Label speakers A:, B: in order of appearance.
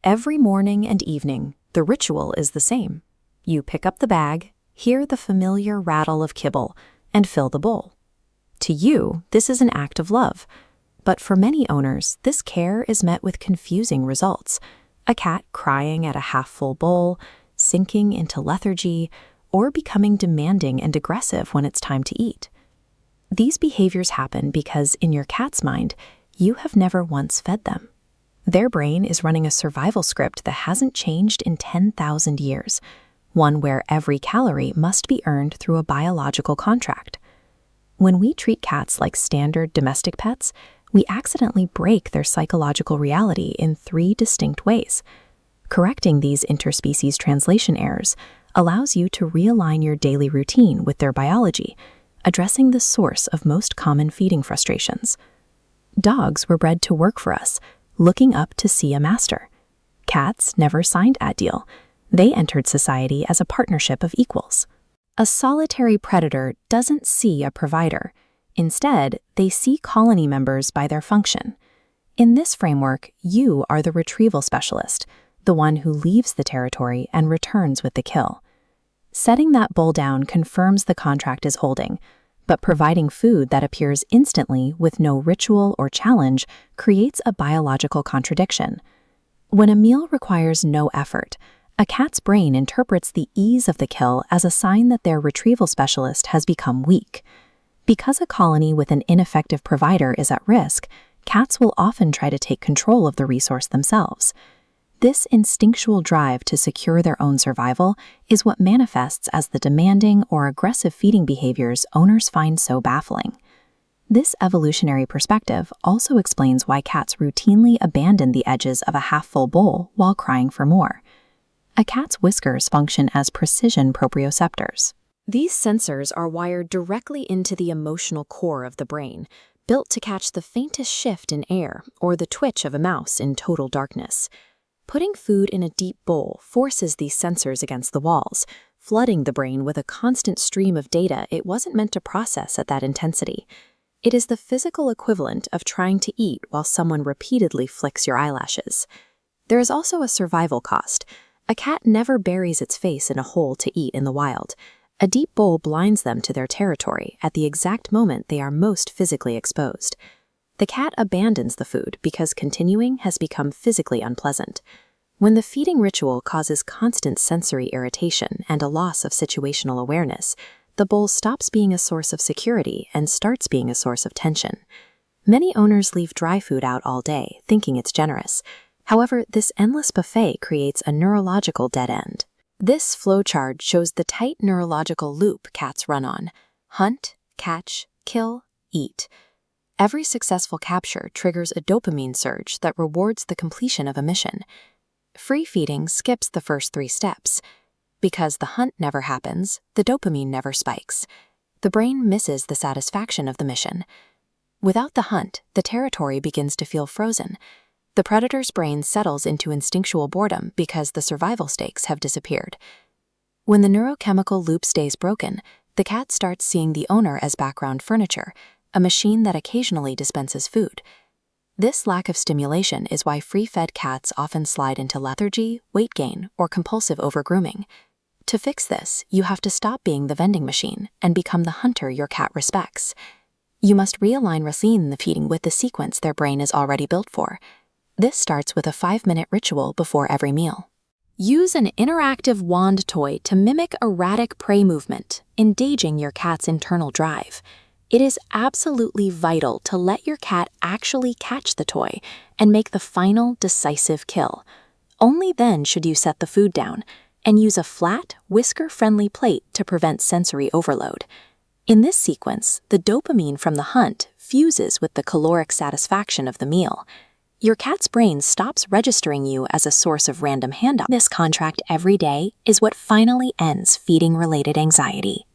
A: Every morning and evening, the ritual is the same. You pick up the bag, hear the familiar rattle of kibble, and fill the bowl. To you, this is an act of love. But for many owners, this care is met with confusing results. A cat crying at a half-full bowl, sinking into lethargy, or becoming demanding and aggressive when it's time to eat. These behaviors happen because, in your cat's mind, you have never once fed them. Their brain is running a survival script that hasn't changed in 10,000 years, one where every calorie must be earned through a biological contract. When we treat cats like standard domestic pets, we accidentally break their psychological reality in 3 distinct ways. Correcting these interspecies translation errors allows you to realign your daily routine with their biology, addressing the source of most common feeding frustrations. Dogs were bred to work for us, looking up to see a master. Cats never signed that deal. They entered society as a partnership of equals. A solitary predator doesn't see a provider. Instead, they see colony members by their function. In this framework, you are the retrieval specialist, the one who leaves the territory and returns with the kill. Setting that bowl down confirms the contract is holding, but providing food that appears instantly with no ritual or challenge creates a biological contradiction. When a meal requires no effort, a cat's brain interprets the ease of the kill as a sign that their retrieval specialist has become weak. Because a colony with an ineffective provider is at risk, cats will often try to take control of the resource themselves. This instinctual drive to secure their own survival is what manifests as the demanding or aggressive feeding behaviors owners find so baffling. This evolutionary perspective also explains why cats routinely abandon the edges of a half-full bowl while crying for more. A cat's whiskers function as precision proprioceptors. These sensors are wired directly into the emotional core of the brain, built to catch the faintest shift in air or the twitch of a mouse in total darkness. Putting food in a deep bowl forces these sensors against the walls, flooding the brain with a constant stream of data it wasn't meant to process at that intensity. It is the physical equivalent of trying to eat while someone repeatedly flicks your eyelashes. There is also a survival cost. A cat never buries its face in a hole to eat in the wild. A deep bowl blinds them to their territory at the exact moment they are most physically exposed. The cat abandons the food because continuing has become physically unpleasant. When the feeding ritual causes constant sensory irritation and a loss of situational awareness, the bowl stops being a source of security and starts being a source of tension. Many owners leave dry food out all day, thinking it's generous. However, this endless buffet creates a neurological dead end. This flowchart shows the tight neurological loop cats run on: hunt, catch, kill, eat. Every successful capture triggers a dopamine surge that rewards the completion of a mission. Free feeding skips the first 3 steps. Because the hunt never happens, the dopamine never spikes. The brain misses the satisfaction of the mission. Without the hunt, the territory begins to feel frozen. The predator's brain settles into instinctual boredom because the survival stakes have disappeared. When the neurochemical loop stays broken, the cat starts seeing the owner as background furniture, a machine that occasionally dispenses food. This lack of stimulation is why free-fed cats often slide into lethargy, weight gain, or compulsive overgrooming. To fix this, you have to stop being the vending machine and become the hunter your cat respects. You must realign Racine in the feeding with the sequence their brain is already built for. This starts with a 5-minute ritual before every meal. Use an interactive wand toy to mimic erratic prey movement, engaging your cat's internal drive. It is absolutely vital to let your cat actually catch the toy and make the final, decisive kill. Only then should you set the food down and use a flat, whisker-friendly plate to prevent sensory overload. In this sequence, the dopamine from the hunt fuses with the caloric satisfaction of the meal. Your cat's brain stops registering you as a source of random handoff. This contract every day is what finally ends feeding-related anxiety.